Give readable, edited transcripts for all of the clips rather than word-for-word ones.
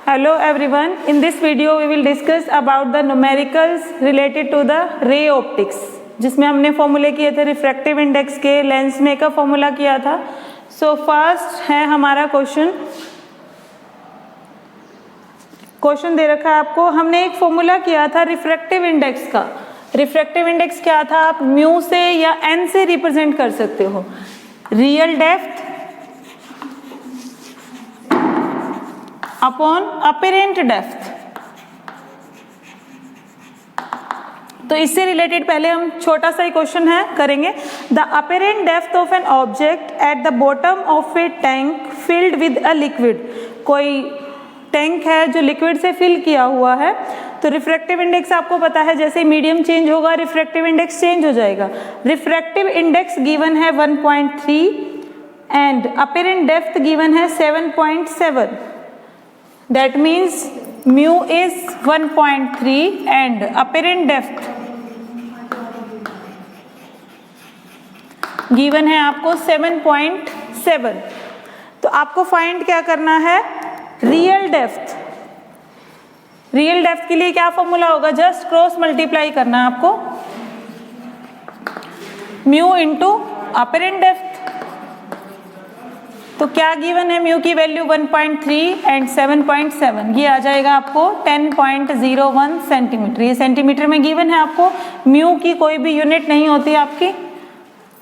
Hello everyone, in this video we will discuss about the numericals related to the ray optics, जिसमें हमने फॉर्मूले किए थे refractive index के, लेंस में का फॉर्मूला किया था। सो फर्स्ट है हमारा क्वेश्चन दे रखा है आपको। हमने एक फॉर्मूला किया था रिफ्रैक्टिव इंडेक्स का। रिफ्रैक्टिव इंडेक्स क्या था, आप म्यू से या एन से रिप्रेजेंट कर सकते हो। Real depth upon apparent depth. तो इससे रिलेटेड पहले हम छोटा सा क्वेश्चन है करेंगे। The apparent depth of an object at the bottom of A tank filled with a liquid. कोई टैंक है जो लिक्विड से फिल किया हुआ है, तो रिफ्रैक्टिव इंडेक्स आपको पता है, जैसे मीडियम चेंज होगा रिफ्रैक्टिव इंडेक्स चेंज हो जाएगा। रिफ्रैक्टिव इंडेक्स गिवन है 1.3 एंड अपेरेंट डेप्थ गिवन है 7.7। That means mu is 1.3 and apparent depth given है आपको 7.7। तो आपको फाइंड क्या करना है, रियल डेप्थ। रियल डेप्थ के लिए क्या फॉर्मूला होगा, जस्ट क्रॉस मल्टीप्लाई करना है आपको, म्यू इंटू अपेरेंट डेप्थ। तो क्या गिवन है, म्यू की वैल्यू 1.3 एंड 7.7, ये आ जाएगा आपको 10.01 सेंटीमीटर। ये सेंटीमीटर में गिवन है आपको। म्यू की कोई भी यूनिट नहीं होती, आपकी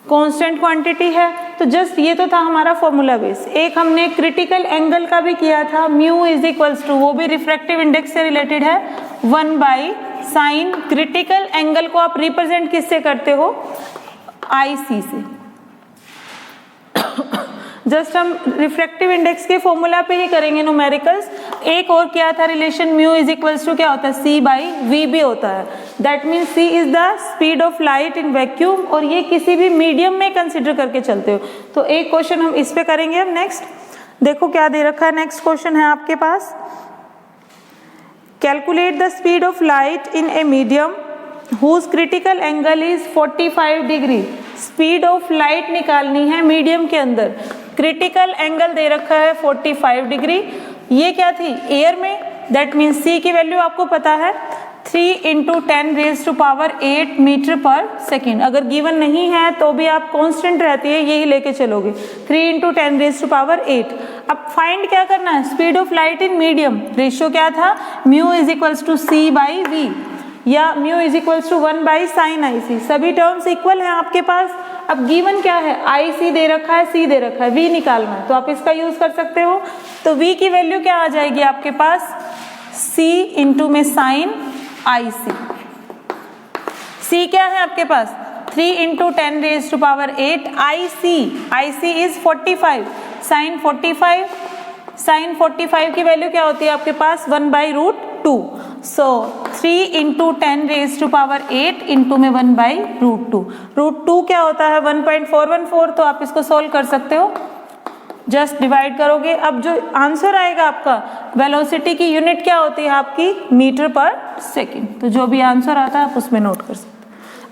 कांस्टेंट क्वांटिटी है। तो जस्ट ये तो था हमारा फॉर्मूला बेस। एक हमने क्रिटिकल एंगल का भी किया था, म्यू इज इक्वल्स टू, वो भी रिफ्रैक्टिव इंडेक्स से रिलेटेड है, 1/sin। क्रिटिकल एंगल को आप रिप्रेजेंट किससे करते हो, IC से। जस्ट हम रिफ्रैक्टिव इंडेक्स के फॉर्मूला पे ही करेंगे न्यूमेरिकल्स। एक और क्या था relation, mu is equals to क्या होता है, C/V भी होता है। That means C is the speed of light in vacuum, और ये किसी भी मीडियम में कंसिडर करके चलते हो। तो एक क्वेश्चन हम इस पे करेंगे। अब नेक्स्ट देखो क्या दे रखा है। नेक्स्ट क्वेश्चन है आपके पास, calculate the speed of light in a medium whose critical angle is 45 degree. Speed of light निकालनी है मीडियम के अंदर, क्रिटिकल एंगल दे रखा है 45 डिग्री। ये क्या थी, एयर में। दैट मीन्स C की वैल्यू आपको पता है 3 × 10⁸ मीटर पर सेकेंड। अगर गिवन नहीं है तो भी आप कांस्टेंट रहती है, यही लेके चलोगे, 3 × 10⁸। अब फाइंड क्या करना है, speed of light in medium. Ratio क्या था, mu is equals to C/V या mu is equals to 1/sin IC। सभी टर्म्स इक्वल हैं आपके पास। अब गिवन क्या है, IC दे रखा है, C दे रखा है, V निकालना है, तो आप इसका यूज कर सकते हो। तो V की वैल्यू क्या आ जाएगी आपके पास, C इंटू में sin IC। C क्या है आपके पास, 3 × 10⁸। IC इज 45, sin 45 की वैल्यू क्या होती है आपके पास, 1/√2। सो 3 × 10⁸ इंटू में 1/√2। √2 क्या होता है, 1.414। तो आप इसको सोल्व कर सकते हो, जस्ट डिवाइड करोगे। अब जो आंसर आएगा आपका, वेलोसिटी की यूनिट क्या होती है आपकी, मीटर पर सेकेंड। तो जो भी आंसर आता है आप उसमें नोट कर सकते हो।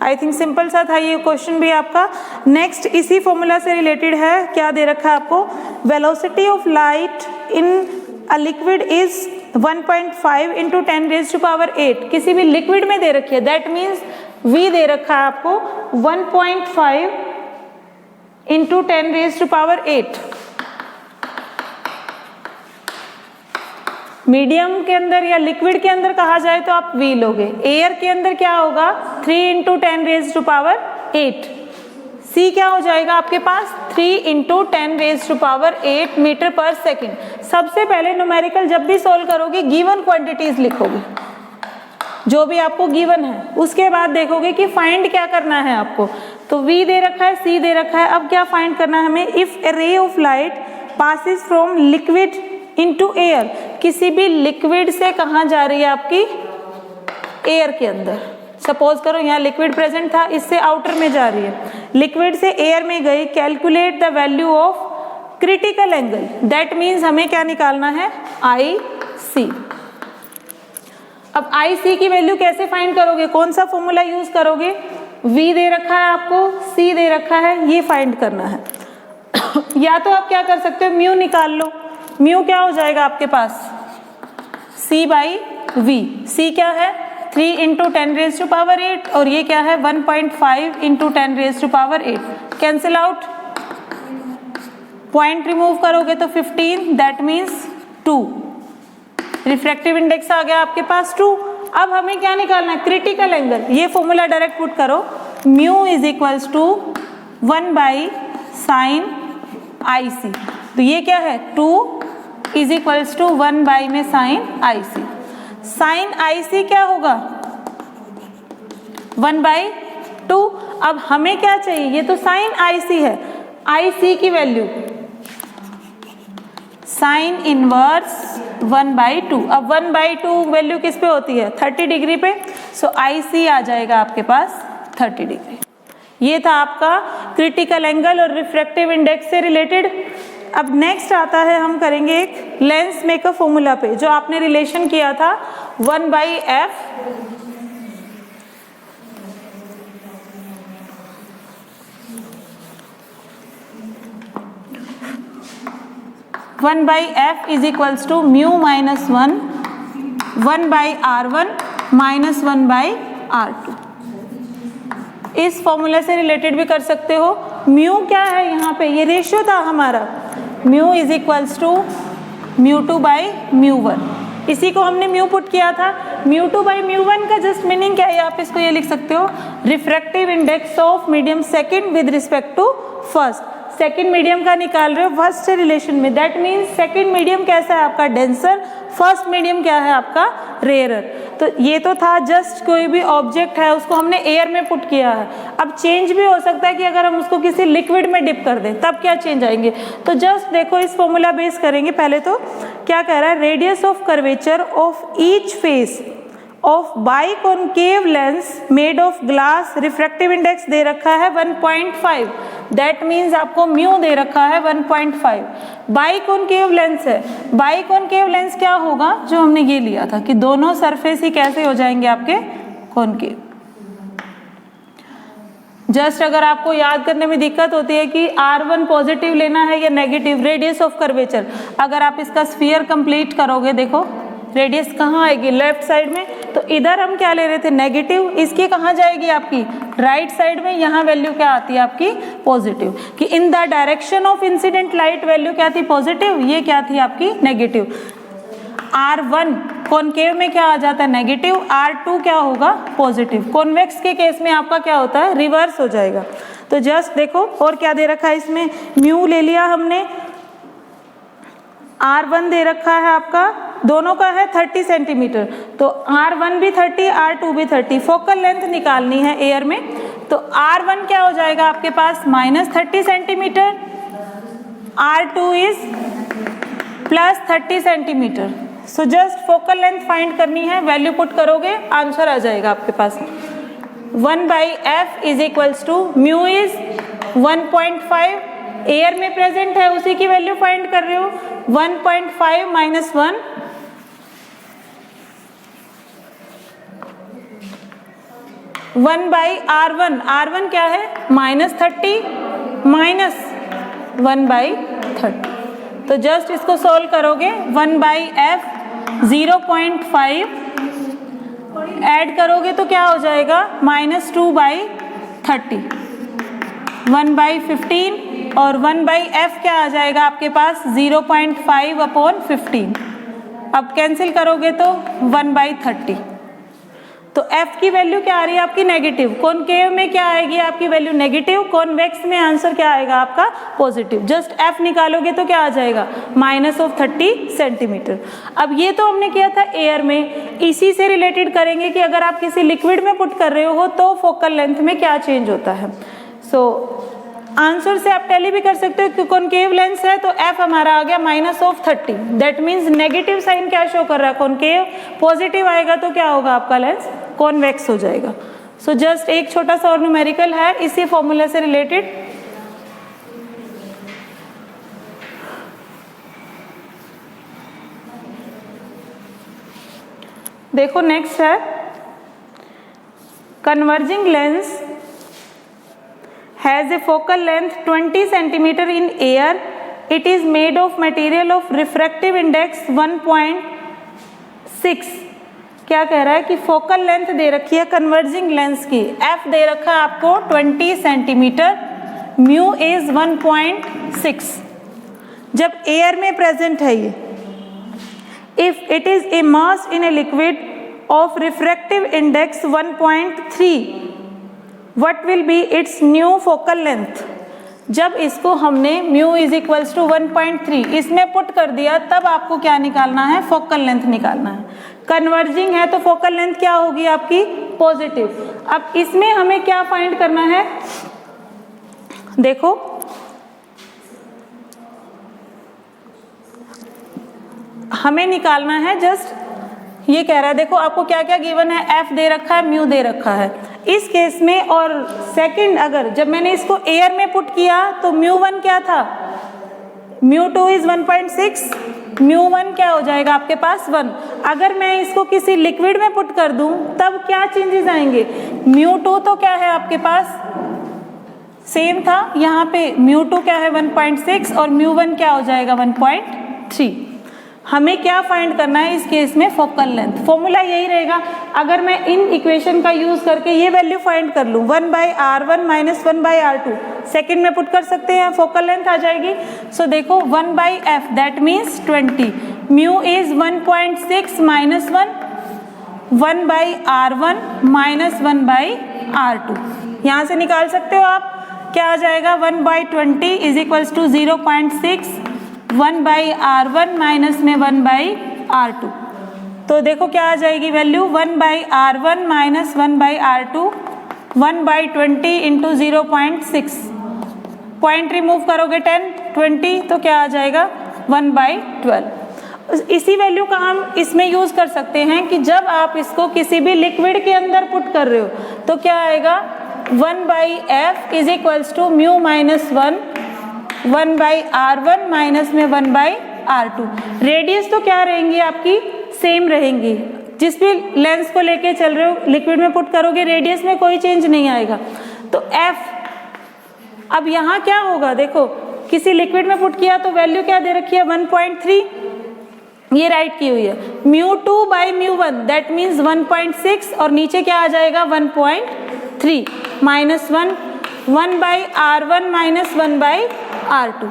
आई थिंक सिंपल सा था ये क्वेश्चन भी आपका। नेक्स्ट इसी फॉर्मूला से रिलेटेड है, क्या दे रखा है आपको, velocity of light in a liquid is 1.5 × 10⁸। किसी भी लिक्विड में दे रखी है, दैट मीन्स V दे रखा है आपको 1.5 × 10⁸। मीडियम के अंदर या लिक्विड के अंदर कहा जाए तो आप V लोगे। एयर के अंदर क्या होगा, 3 × 10⁸। C क्या हो जाएगा आपके पास, 3 × 10⁸ मीटर पर सेकेंड। सबसे पहले न्यूमेरिकल जब भी सोल्व करोगे गिवन क्वांटिटीज लिखोगे, जो भी आपको गिवन है। उसके बाद देखोगे कि फाइंड क्या करना है आपको। तो V दे रखा है, C दे रखा है। अब क्या फाइंड करना है हमें, if A ray of light passes from liquid into air. किसी भी लिक्विड से कहाँ जा रही है आपकी, एयर के अंदर। सपोज करो यहाँ लिक्विड प्रेजेंट था, इससे आउटर में जा रही है, लिक्विड से एयर में गई। Calculate the value of critical angle. That means हमें क्या निकालना है, IC। अब IC की वैल्यू कैसे फाइंड करोगे, कौन सा फॉर्मूला यूज करोगे, V दे रखा है आपको, C दे रखा है, ये फाइंड करना है। या तो आप क्या कर सकते हो, म्यू निकाल लो। म्यू क्या हो जाएगा आपके पास, c बाई v। c क्या है 3 इंटू 10 रेज टू पावर 8 और ये क्या है 1.5 into 10 raise to power 8। Cancel out, point remove करोगे तो 15, दैट मीन्स 2। रिफ्रैक्टिव इंडेक्स आ गया आपके पास 2। अब हमें क्या निकालना है, क्रिटिकल एंगल। ये फॉर्मूला डायरेक्ट पुट करो, mu is equals to 1 by sine I C. तो ये क्या है 2 इज इक्वल्स टू 1 बाई में sine I C. Sine I C क्या होगा 1/2। अब हमें क्या चाहिए, ये तो साइन आई सी है, आई सी की वैल्यू साइन इनवर्स 1/2। अब 1/2 वैल्यू किस पे होती है 30 डिग्री पे, सो आई सी आ जाएगा आपके पास 30 डिग्री। ये था आपका क्रिटिकल एंगल और रिफ्रैक्टिव इंडेक्स से रिलेटेड। अब नेक्स्ट आता है, हम करेंगे एक लेंस मेकर फॉर्मूला पे, जो आपने रिलेशन किया था 1/f is equals to mu minus 1/r1 minus 1/r2। इस फॉर्मूला से रिलेटेड भी कर सकते हो। म्यू क्या है यहाँ पे, ये रेशियो था हमारा, mu is equals to μ2 by μ1। इसी को हमने म्यू पुट किया था। μ2 बाई μ1 का जस्ट मीनिंग क्या है, आप इसको ये लिख सकते हो refractive index of medium second with respect to first. Second medium का निकाल रहे हो फर्स्ट से रिलेशन में, दैट मीन्स सेकंड मीडियम कैसा है आपका डेंसर, फर्स्ट मीडियम क्या है आपका रेयरर। तो ये तो था जस्ट कोई भी ऑब्जेक्ट है उसको हमने एयर में पुट किया है। अब चेंज भी हो सकता है कि अगर हम उसको किसी लिक्विड में डिप कर दें तब क्या चेंज आएंगे। तो जस्ट देखो इस फॉर्मूला बेस करेंगे। पहले तो क्या कह रहा है, radius of curvature of each face of biconcave lens made of glass, refractive index दे रखा है 1.5, दैट मीन्स आपको म्यू दे रखा है 1.5। बाइकॉनकेव लेंस है, बाइकॉनकेव लेंस क्या होगा, जो हमने ये लिया था कि दोनों सरफेस ही कैसे हो जाएंगे आपके कॉनकेव। जस्ट अगर आपको याद करने में दिक्कत होती है कि R1 पॉजिटिव लेना है या नेगेटिव, रेडियस ऑफ कर्वेचर, अगर आप इसका स्फीयर कंप्लीट करोगे, देखो रेडियस कहाँ आएगी लेफ्ट साइड में, तो इधर हम क्या ले रहे थे नेगेटिव, इसकी कहाँ जाएगी आपकी राइट साइड में, यहाँ वैल्यू क्या आती है आपकी पॉजिटिव। कि in the direction of incident light value क्या थी पॉजिटिव, ये क्या थी आपकी नेगेटिव। R1 कॉनकेव में क्या आ जाता है नेगेटिव, R2 क्या होगा पॉजिटिव। कॉन्वेक्स के केस में आपका क्या होता है रिवर्स हो जाएगा। तो जस्ट देखो और क्या दे रखा है इसमें, म्यू ले लिया हमने, R1 दे रखा है आपका, दोनों का है 30 सेंटीमीटर, तो R1 भी 30 R2 भी 30। फोकल लेंथ निकालनी है एयर में, तो R1 क्या हो जाएगा आपके पास -30 centimetre, R2 is +30 centimetre. So just focal length find करनी है, वैल्यू पुट करोगे आंसर आ जाएगा आपके पास 1/f is equals to mu is 1.5, air में प्रेजेंट है उसी की वैल्यू फाइंड कर रहे हो, 1.5 माइनस 1 1/r1, R1 क्या है -30 माइनस 1/30। तो जस्ट इसको सोल्व करोगे 1/f 0.5 ऐड करोगे तो क्या हो जाएगा -2/30, 1/15 और 1/f क्या आ जाएगा आपके पास 0.5/15। अब कैंसिल करोगे तो 1/30। तो f की वैल्यू क्या आ रही है आपकी नेगेटिव, कॉनकेव में क्या आएगी आपकी वैल्यू नेगेटिव, कॉन्वेक्स में आंसर क्या आएगा आपका पॉजिटिव। जस्ट f निकालोगे तो क्या आ जाएगा -30 सेंटीमीटर। अब ये तो हमने किया था एयर में, इसी से रिलेटेड करेंगे कि अगर आप किसी लिक्विड में पुट कर रहे हो तो फोकल लेंथ में क्या चेंज होता है। सो आंसर से आप टैली भी कर सकते हो कि कॉनकेव लेंस है तो f हमारा आ गया -30, दैट मीन्स नेगेटिव साइन क्या शो कर रहा है कॉनकेव, पॉजिटिव आएगा तो क्या होगा आपका लेंस कॉन्वेक्स हो जाएगा। सो जस्ट एक छोटा सा और न्यूमेरिकल है इसी फॉर्मूला से रिलेटेड। देखो नेक्स्ट है converging lens has a focal length 20 centimeter in air. It is made of material of refractive index 6 क्या कह रहा है कि फोकल लेंथ दे रखी है कन्वर्जिंग लेंस की, एफ दे रखा है आपको 20 सेंटीमीटर, म्यू इज 1.6। जब एयर में प्रेजेंट है ये, if it is a mass in a liquid of refractive index 1.3 what will be it's new focal length. जब इसको हमने म्यू इज इक्वल्स टू 1.3 इसमें पुट कर दिया, तब आपको क्या निकालना है, फोकल लेंथ निकालना है। कन्वर्जिंग है तो फोकल लेंथ क्या होगी आपकी, पॉजिटिव। अब इसमें हमें क्या फाइंड करना है, देखो हमें निकालना है जस्ट ये कह रहा है, देखो आपको क्या क्या गिवन है, एफ दे रखा है, म्यू दे रखा है इस केस में। और सेकंड, अगर जब मैंने इसको एयर में पुट किया तो म्यू 1 क्या था, म्यू 2 इज 1.6, म्यू 1 क्या हो जाएगा आपके पास 1। अगर मैं इसको किसी लिक्विड में पुट कर दूं तब क्या चेंजेस आएंगे, म्यू 2 तो क्या है आपके पास सेम था, यहाँ पे म्यू 2 क्या है 1.6 और म्यू 1 क्या हो जाएगा 1.3। हमें क्या फाइंड करना है इस केस में, फोकल लेंथ। फॉर्मूला यही रहेगा, अगर मैं इन इक्वेशन का यूज करके ये वैल्यू फाइंड कर लूँ 1/r1 माइनस 1/r2 सेकेंड में पुट कर सकते हैं, फोकल लेंथ आ जाएगी। सो देखो 1/f that means 20, mu is 1.6 minus 1/r1 minus 1/r2 यहाँ से निकाल सकते हो आप, क्या आ जाएगा 1/20 is equals to 0.6, 1/r1 minus में 1/r2। तो देखो क्या आ जाएगी value, 1/r1 minus 1/r2, 1/20 into 0.6, point remove करोगे 10, 20 तो क्या आ जाएगा 1/12। इसी वैल्यू का हम इसमें यूज कर सकते हैं कि जब आप इसको किसी भी लिक्विड के अंदर पुट कर रहे हो तो क्या आएगा 1/f is equals to mu minus 1/r1 minus में 1/r2। रेडियस तो क्या रहेंगी आपकी, सेम रहेंगी। जिस भी लेंस को लेके चल रहे हो लिक्विड में पुट करोगे रेडियस में कोई चेंज नहीं आएगा। तो f अब यहाँ क्या होगा, देखो किसी लिक्विड में पुट किया तो वैल्यू क्या दे रखी है 1.3, ये राइट की हुई है। Mu 2 by mu 1 that means 1.6 और नीचे क्या आ जाएगा 1.3 माइनस 1/r1 माइनस 1/r2।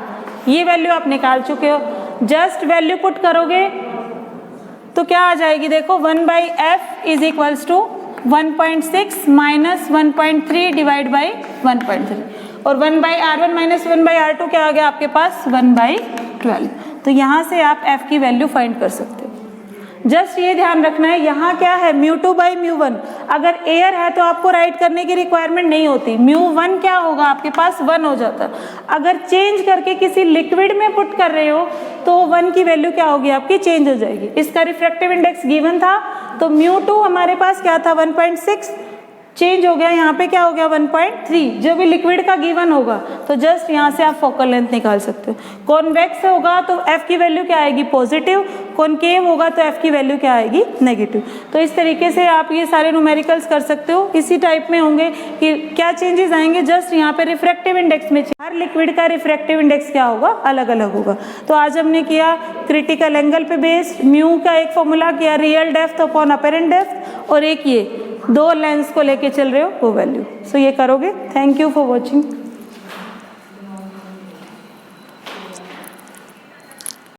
ये वैल्यू आप निकाल चुके हो। जस्ट वैल्यू पुट करोगे तो क्या आ जाएगी, देखो 1/f is equals to 1.6 minus 1.3 divide by 1.3 और 1/r1 माइनस 1/r2 क्या आ गया आपके पास 1/12। तो यहाँ से आप f की वैल्यू फाइंड कर सकते हो। जस्ट ये ध्यान रखना है, यहाँ क्या है म्यू 2 बाई म्यू 1, अगर एयर है तो आपको राइट करने की रिक्वायरमेंट नहीं होती, म्यू 1 क्या होगा आपके पास 1 हो जाता। अगर चेंज करके किसी लिक्विड में पुट कर रहे हो तो 1 की वैल्यू क्या होगी आपकी, चेंज हो जाएगी। इसका रिफ्रैक्टिव इंडेक्स गिवन था तो म्यू 2 हमारे पास क्या था 1.6, चेंज हो गया, यहाँ पे क्या हो गया 1.3, जो भी लिक्विड का गिवन होगा। तो जस्ट यहाँ से आप फोकल लेंथ निकाल सकते हो। कॉन्वेक्स होगा तो f की वैल्यू क्या आएगी पॉजिटिव, कॉनकेव होगा तो f की वैल्यू क्या आएगी नेगेटिव। तो इस तरीके से आप ये सारे न्यूमेरिकल्स कर सकते हो। इसी टाइप में होंगे कि क्या चेंजेस आएंगे, जस्ट यहाँ पे रिफ्रैक्टिव इंडेक्स में हर लिक्विड का रिफ्रैक्टिव इंडेक्स क्या होगा, अलग अलग होगा। तो आज हमने किया क्रिटिकल एंगल पे बेस्ड, म्यू का एक फॉर्मूला किया, real depth upon apparent depth, और एक ये 2 लेंस को लेके चल रहे हो वो वैल्यू। सो ये करोगे। Thank you for watching.